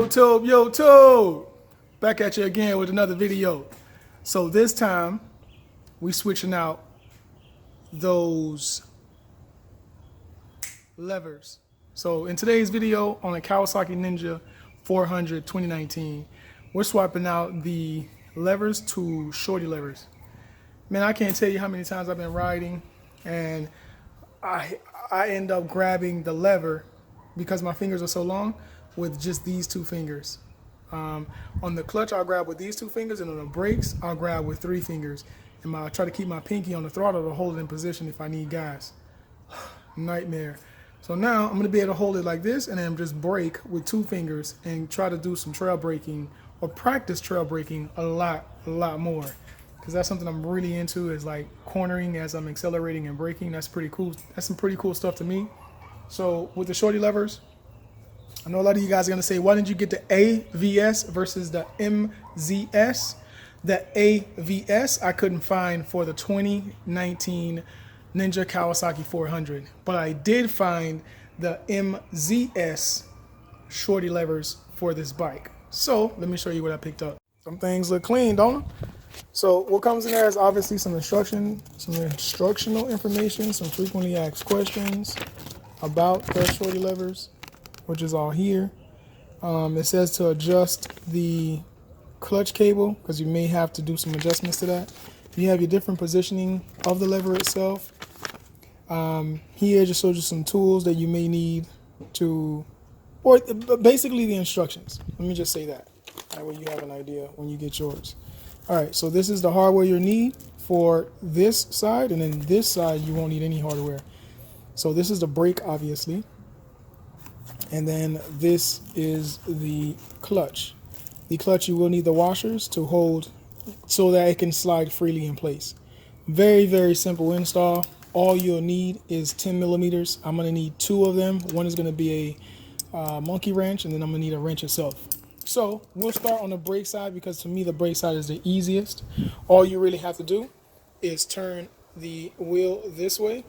YouTube, back at you again with another video. So this time we switching out those levers. So in today's video on the Kawasaki Ninja 400 2019, we're swapping out the levers to shorty levers. Man, I can't tell you how many times I've been riding and I end up grabbing the lever because my fingers are so long with just these two fingers. On the clutch, I'll grab with these two fingers, and on the brakes, I'll grab with 3 fingers. And I try to keep my pinky on the throttle to hold it in position if I need gas. Nightmare. So now I'm going to be able to hold it like this and then just brake with 2 fingers and try to do some trail braking or practice trail braking a lot more. Because that's something I'm really into, is like cornering as I'm accelerating and braking. That's pretty cool. That's some pretty cool stuff to me. So with the shorty levers, I know a lot of you guys are going to say, why didn't you get the AVS versus the MZS? The AVS I couldn't find for the 2019 Ninja Kawasaki 400, but I did find the MZS shorty levers for this bike. So let me show you what I picked up. Some things look clean, don't they? So what comes in there is obviously some instructional information, some frequently asked questions about the shorty levers, which is all here. It says to adjust the clutch cable, because you may have to do some adjustments to that. You have your different positioning of the lever itself. Here just shows you some tools that you may need to, or basically the instructions. Let me just say that. That way you have an idea when you get yours. All right, so this is the hardware you need for this side, and then this side you won't need any hardware. So this is the brake, obviously. And then this is the clutch. The clutch, you will need the washers to hold so that it can slide freely in place. Very, very simple install. All you'll need is 10 millimeters. I'm gonna need 2 of them. One is gonna be a monkey wrench, and then I'm gonna need a wrench itself. So we'll start on the brake side, because to me the brake side is the easiest. All you really have to do is turn the wheel this way.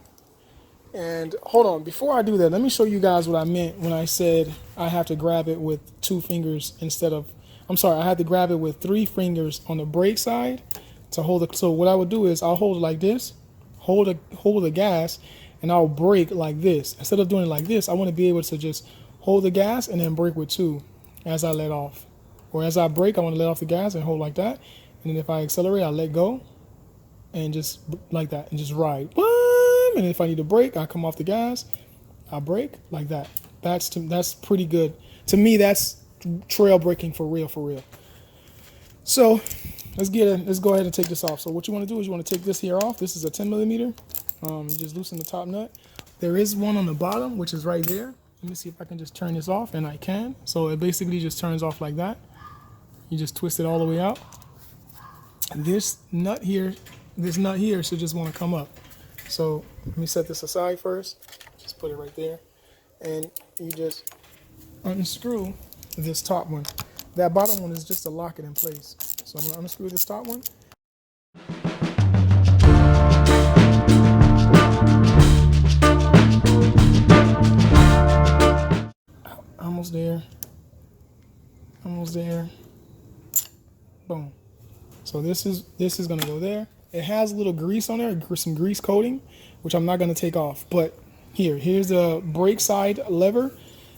And hold on, before I do that, let me show you guys what I meant when I said I have to grab it with 2 fingers instead of, I'm sorry, I had to grab it with 3 fingers on the brake side to hold it. So what I would do is I'll hold it like this, hold the gas, and I'll brake like this. Instead of doing it like this, I want to be able to just hold the gas and then brake with 2 as I let off. Or as I brake, I want to let off the gas and hold like that. And then if I accelerate, I let go and just like that and just ride. And if I need to brake, I come off the gas, I brake like that. That's pretty good. To me, that's trail braking for real, for real. So let's go ahead and take this off. So what you want to do is you want to take this here off. This is a 10 millimeter. Just loosen the top nut. There is one on the bottom, which is right there. Let me see if I can just turn this off, and I can. So it basically just turns off like that. You just twist it all the way out. This nut here should just want to come up. So let me set this aside first. Just put it right there. And you just unscrew this top one. That bottom one is just to lock it in place. So I'm going to unscrew this top one. Almost there. Almost there. Boom. So this is going to go there. It has a little grease on there, some grease coating, which I'm not going to take off. But here's the brake side lever.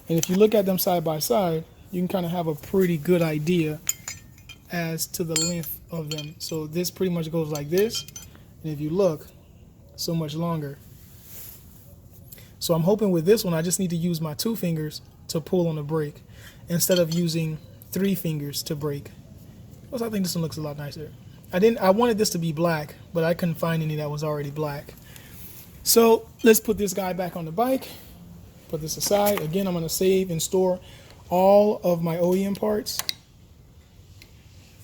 And if you look at them side by side, you can kind of have a pretty good idea as to the length of them. So this pretty much goes like this. And if you look, so much longer. So I'm hoping with this one, I just need to use my 2 fingers to pull on the brake instead of using 3 fingers to brake. Because I think this one looks a lot nicer. I wanted this to be black, but I couldn't find any that was already black. So let's put this guy back on the bike. Put this aside. Again, I'm going to save and store all of my OEM parts.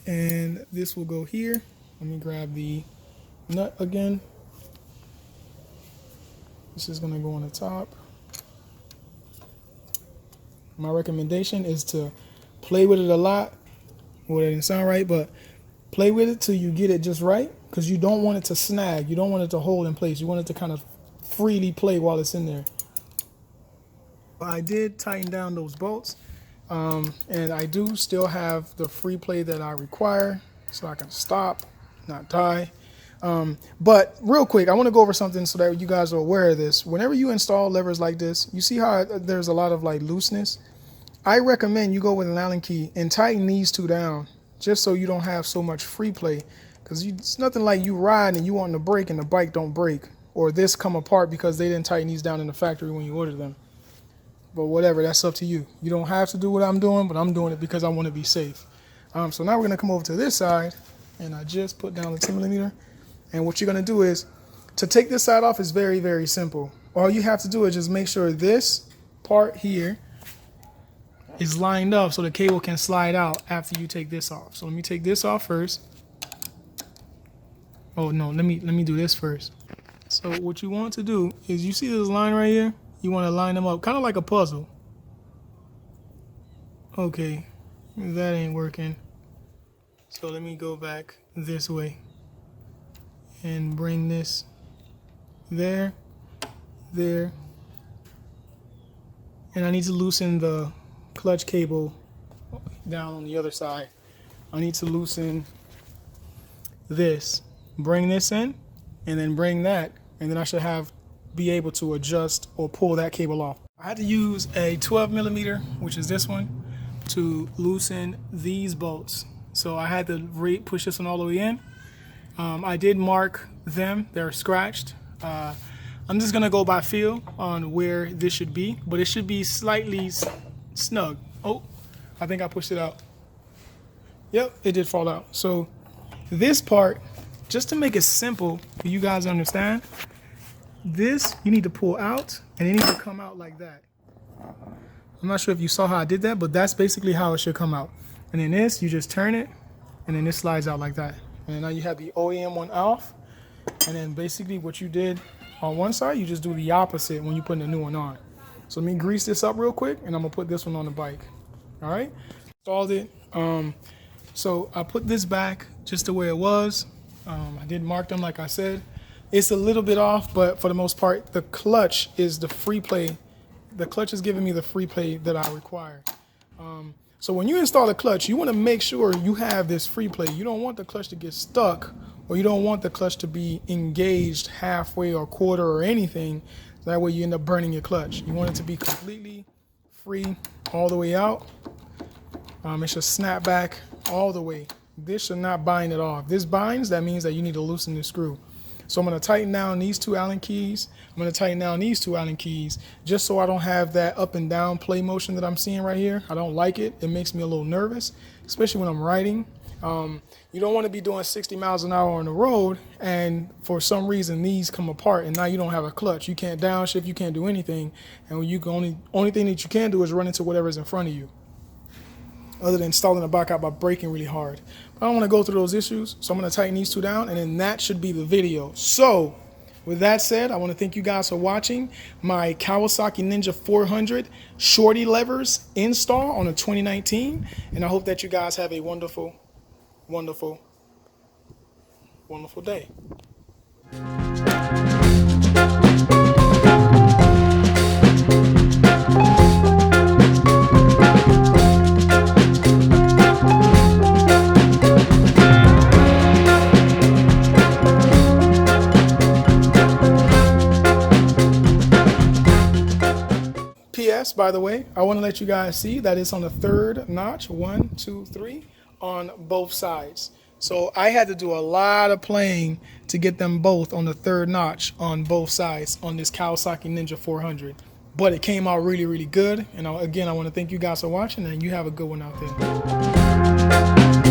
And this will go here. Let me grab the nut again. This is going to go on the top. My recommendation is to play with it a lot. Well, it didn't sound right, but play with it till you get it just right, because you don't want it to snag. You don't want it to hold in place. You want it to kind of freely play while it's in there. But I did tighten down those bolts, And I do still have the free play that I require, so I can stop, not die. But real quick, I want to go over something so that you guys are aware of this. Whenever you install levers like this, you see how there's a lot of like looseness. I recommend you go with an Allen key and tighten these two down, just so you don't have so much free play. Because it's nothing like you ride and you want to brake and the bike don't break, or this come apart because they didn't tighten these down in the factory when you ordered them. But whatever, that's up to you. You don't have to do what I'm doing, but I'm doing it because I want to be safe. So now we're going to come over to this side, and I just put down the 10mm. And what you're going to do is, to take this side off is very, very simple. All you have to do is just make sure this part here is lined up so the cable can slide out after you take this off. So let me take this off first. Oh no, let me do this first. So what you want to do is, you see this line right here? You want to line them up kind of like a puzzle. Okay, that ain't working. So let me go back this way and bring this there, there. And I need to loosen the clutch cable down on the other side. I need to loosen this, bring this in, and then bring that, and then I should be able to adjust or pull that cable off. I had to use a 12mm, which is this one, to loosen these bolts. So I had to push this one all the way in. I did mark them, they're scratched. I'm just gonna go by feel on where this should be, but it should be slightly snug. Oh, I think I pushed it out. Yep, it did fall out. So this part, just to make it simple for you guys to understand, this you need to pull out and it needs to come out like that. I'm not sure if you saw how I did that, but that's basically how it should come out. And then this, you just turn it, and then this slides out like that. And now you have the OEM one off, and then basically what you did on one side, you just do the opposite when you put the new one on. So let me grease this up real quick, and I'm gonna put this one on the bike. All right, installed it. So I put this back just the way it was. I did mark them like I said. It's a little bit off, but for the most part, the clutch is the free play. The clutch is giving me the free play that I require. So when you install a clutch, you want to make sure you have this free play. You don't want the clutch to get stuck, or you don't want the clutch to be engaged halfway or quarter or anything. That way you end up burning your clutch. You want it to be completely free all the way out. It should snap back all the way. This should not bind at all. If this binds, that means that you need to loosen the screw. So I'm going to tighten down these two Allen keys. I'm going to tighten down these two Allen keys just so I don't have that up and down play motion that I'm seeing right here. I don't like it. It makes me a little nervous, especially when I'm riding. You don't want to be doing 60 miles an hour on the road and for some reason these come apart and now you don't have a clutch. You can't downshift, you can't do anything. And you can only thing that you can do is run into whatever's in front of you, other than stalling the bike out by braking really hard. But I don't want to go through those issues, so I'm going to tighten these two down, and then that should be the video. So, with that said, I want to thank you guys for watching my Kawasaki Ninja 400 shorty levers install on a 2019, and I hope that you guys have a wonderful, wonderful, wonderful day. PS, by the way, I want to let you guys see that it's on the third notch, 1, 2, 3, on both sides. So I had to do a lot of playing to get them both on the third notch on both sides on this Kawasaki Ninja 400. But it came out really, really good. And again, I want to thank you guys for watching, and you have a good one out there.